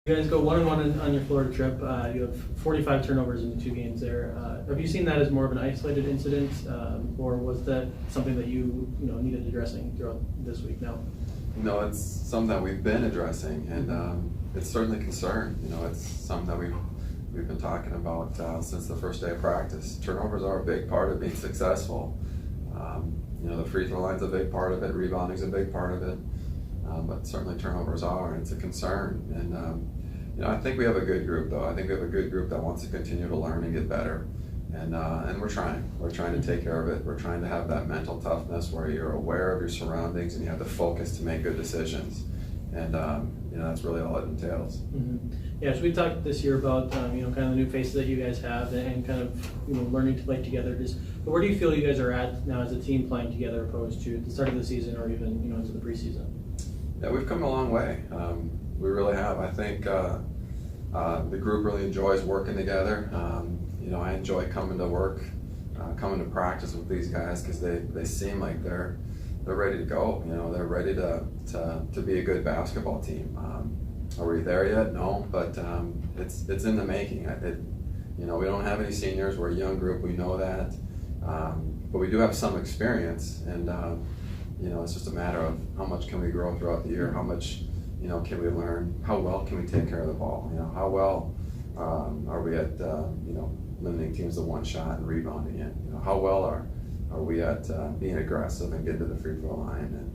You guys go 1-1 on your Florida trip. You have 45 turnovers in the 2 games there. Have you seen that as more of an isolated incident, or was that something that you needed addressing throughout this week now? No, it's something that we've been addressing, and it's certainly a concern. It's something that we've been talking about since the first day of practice. Turnovers are a big part of being successful. The free throw line's a big part of it, rebounding's a big part of it, but certainly turnovers are, and it's a concern. And I think we have a good group, though. I think we have a good group that wants to continue to learn and get better, and we're trying. We're trying to take care of it. We're trying to have that mental toughness where you're aware of your surroundings and you have the focus to make good decisions. And that's really all it entails. Mm-hmm. Yeah, so we talked this year about kind of the new faces that you guys have and kind of learning to play together. But where do you feel you guys are at now as a team playing together, opposed to the start of the season or even into the preseason? Yeah, we've come a long way. We really have. I think the group really enjoys working together. I enjoy coming to work, coming to practice with these guys because they seem like they're ready to go. They're ready to be a good basketball team. Are we there yet? No, but it's in the making. We don't have any seniors. We're a young group. We know that, but we do have some experience, and it's just a matter of how much can we grow throughout the year. How much can we learn? How well can we take care of the ball? How well are we at limiting teams to one shot and rebounding it? How well are we at being aggressive and getting to the free throw line? And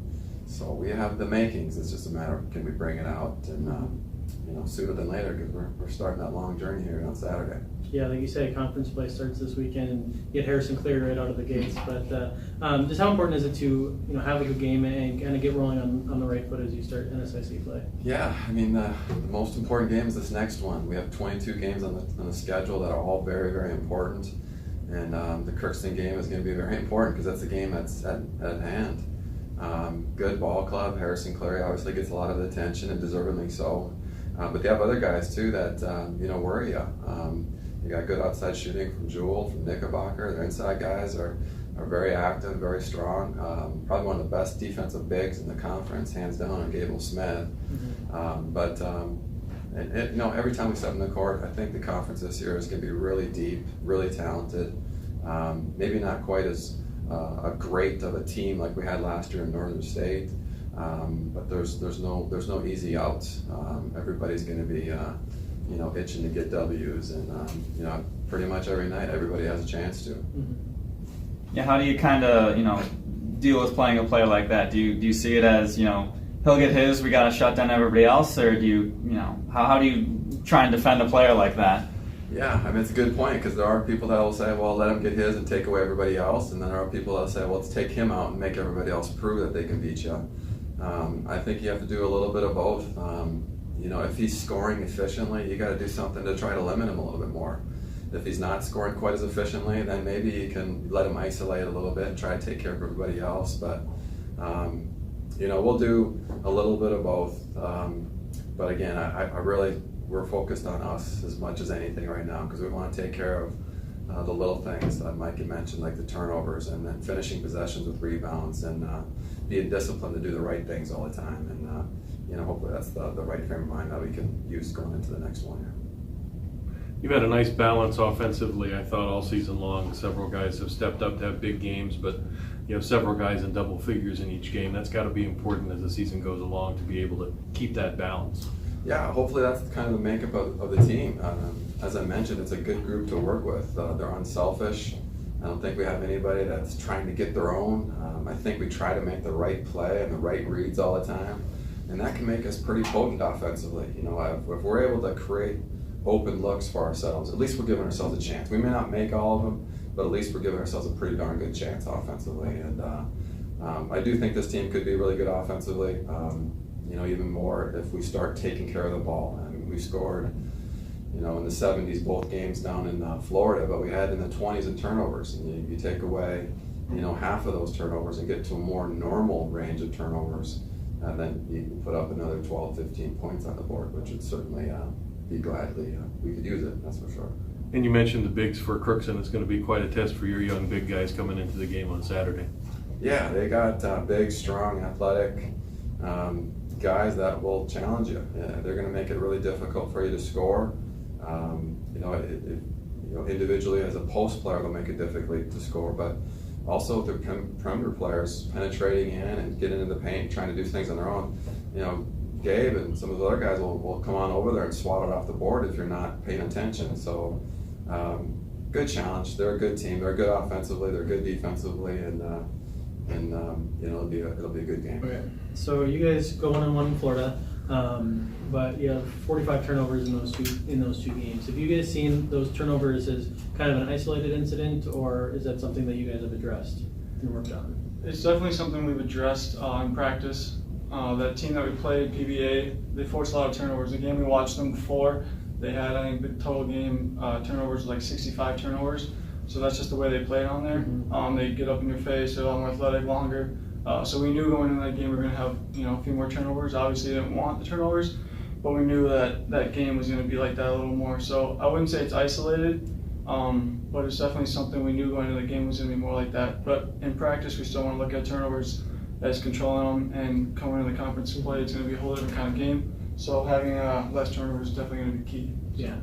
so we have the makings. It's just a matter of can we bring it out and sooner than later, because we're starting that long journey here on Saturday. Yeah, like you say, conference play starts this weekend and get Harrison cleared right out of the gates. But just how important is it to have a good game and kind of get rolling on the right foot as you start NSIC play? Yeah, the most important game is this next one. We have 22 games on the schedule that are all very, very important. And the Kirkston game is going to be very important because that's the game that's at hand. Good ball club. Harrison Clary obviously gets a lot of attention, and deservedly so. But they have other guys too that worry you. You got good outside shooting from Jewel, from Knickerbocker. Their inside guys are very active, very strong. Probably one of the best defensive bigs in the conference, hands down, on Gable Smith. Mm-hmm. Every time we step in the court, I think the conference this year is going to be really deep, really talented. Maybe not quite as great of a team like we had last year in Northern State, but there's no easy outs. Everybody's going to be itching to get W's, and pretty much every night everybody has a chance to. Mm-hmm. Yeah, how do you kind of deal with playing a player like that? Do you see it as he'll get his, we got to shut down everybody else, or do you how do you try and defend a player like that? Yeah, it's a good point, because there are people that will say, well, let him get his and take away everybody else, and then there are people that will say, well, let's take him out and make everybody else prove that they can beat you. I think you have to do a little bit of both. If he's scoring efficiently, you got to do something to try to limit him a little bit more. If he's not scoring quite as efficiently, then maybe you can let him isolate a little bit and try to take care of everybody else. But we'll do a little bit of both. But again, we're focused on us as much as anything right now, because we want to take care of the little things that Mike had mentioned, like the turnovers, and then finishing possessions with rebounds, and being disciplined to do the right things all the time. And hopefully that's the right frame of mind that we can use going into the next one here. You've had a nice balance offensively, I thought, all season long. Several guys have stepped up to have big games, but you have several guys in double figures in each game. That's got to be important as the season goes along, to be able to keep that balance. Yeah, hopefully that's kind of the makeup of the team. As I mentioned, it's a good group to work with. They're unselfish. I don't think we have anybody that's trying to get their own. I think we try to make the right play and the right reads all the time, and that can make us pretty potent offensively. If we're able to create open looks for ourselves, at least we're giving ourselves a chance. We may not make all of them, but at least we're giving ourselves a pretty darn good chance offensively. And I do think this team could be really good offensively. Even more if we start taking care of the ball. We scored, in the 70s both games down in Florida, but we had in the 20s in turnovers. And you take away, half of those turnovers and get to a more normal range of turnovers, and then you can put up another 12, 15 points on the board, which would certainly be gladly, we could use it, that's for sure. And you mentioned the bigs for Crookston. It's going to be quite a test for your young big guys coming into the game on Saturday. Yeah, they got big, strong, athletic guys that will challenge you. They're going to make it really difficult for you to score. Individually as a post player, they'll make it difficult to score, but also the perimeter players penetrating in and getting into the paint, trying to do things on their own. Gabe and some of the other guys will come on over there and swat it off the board if you're not paying attention. So, good challenge. They're a good team. They're good offensively. They're good defensively, and it'll be a good game. Okay. So you guys go 1-1 in Florida, but you have 45 turnovers in those two games. Have you guys seen those turnovers as kind of an isolated incident, or is that something that you guys have addressed and worked on? It's definitely something we've addressed in practice. That team that we played, PBA, they forced a lot of turnovers. The game we watched them before, they had, I think, the total game turnovers like 65 turnovers. So that's just the way they played on there. Mm-hmm. They get up in your face, they're a lot more athletic, longer. So we knew going into that game we were going to have a few more turnovers. Obviously, they didn't want the turnovers, but we knew that that game was going to be like that a little more. So I wouldn't say it's isolated, but it's definitely something we knew going into the game was going to be more like that. But in practice, we still want to look at turnovers as controlling them, and coming into the conference play, it's going to be a whole different kind of game. So having less turnovers is definitely going to be key. Yeah.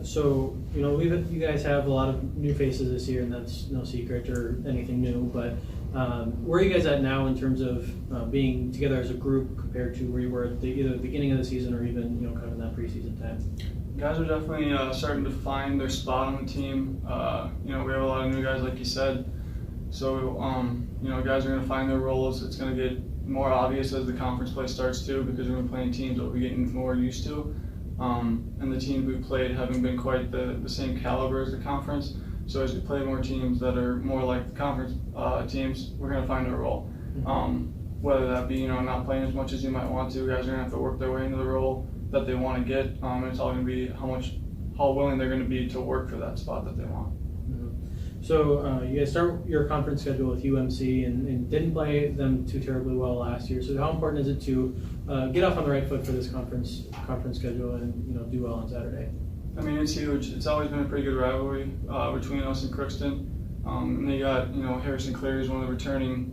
So you guys have a lot of new faces this year, and that's no secret or anything new. But where are you guys at now in terms of being together as a group compared to where you were at either the beginning of the season or even kind of in that preseason time? Guys are definitely starting to find their spot on the team. We have a lot of new guys, like you said. So guys are going to find their roles. It's going to get more obvious as the conference play starts too, because we're playing teams that we're getting more used to. And the teams we played haven't been quite the same caliber as the conference. So as we play more teams that are more like the conference teams, we're going to find our role. Whether that be not playing as much as you might want to, guys are going to have to work their way into the role that they want to get. And it's all going to be how willing they're going to be to work for that spot that they want. So you guys start your conference schedule with UMC and didn't play them too terribly well last year. So how important is it to get off on the right foot for this conference schedule and do well on Saturday? I mean, it's huge. It's always been a pretty good rivalry between us and Crookston. And they got Harrison Cleary is one of the returning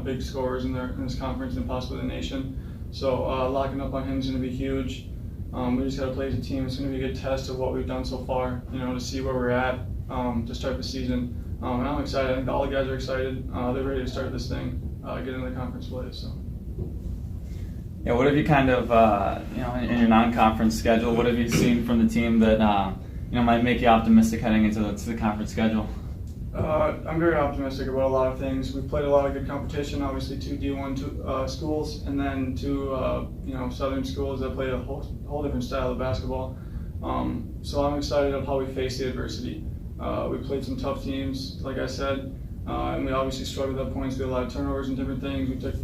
big scorers in this conference and possibly the nation. So locking up on him is going to be huge. We just got to play as a team. It's going to be a good test of what we've done so far. To see where we're at to start the season. And I'm excited. I think all the guys are excited. They're ready to start this thing, get into the conference play. So. Yeah, what have you kind of, in your non-conference schedule, what have you seen from the team that, might make you optimistic heading into the conference schedule? I'm very optimistic about a lot of things. We've played a lot of good competition, obviously 2 D1 schools, and then 2 southern schools that play a whole different style of basketball. So I'm excited of how we face the adversity. We played some tough teams, like I said, and we obviously struggled at points. We had a lot of turnovers and different things. We took,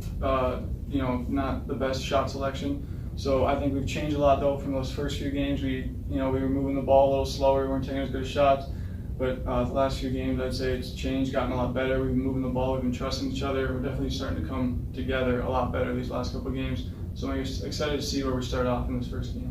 not the best shot selection. So I think we've changed a lot though from those first few games. We were moving the ball a little slower. We weren't taking as good shots. But the last few games, I'd say it's changed, gotten a lot better. We've been moving the ball. We've been trusting each other. We're definitely starting to come together a lot better these last couple of games. So I'm excited to see where we start off in this first game.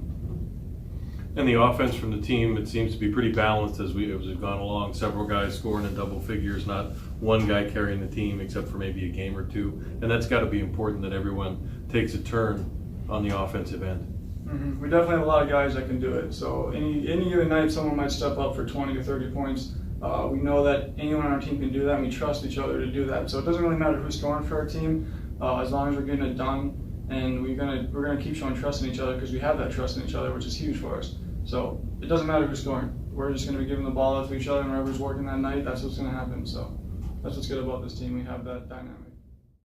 And the offense from the team, it seems to be pretty balanced as we've gone along. Several guys scoring in double figures, not one guy carrying the team except for maybe a game or two. And that's got to be important that everyone takes a turn on the offensive end. We definitely have a lot of guys that can do it. So any given night, someone might step up for 20 to 30 points. We know that anyone on our team can do that, and we trust each other to do that. So it doesn't really matter who's scoring for our team, as long as we're getting it done. And we're gonna keep showing trust in each other because we have that trust in each other, which is huge for us. So it doesn't matter who's scoring. We're just gonna be giving the ball out to each other, and whoever's working that night, that's what's gonna happen. So that's what's good about this team. We have that dynamic.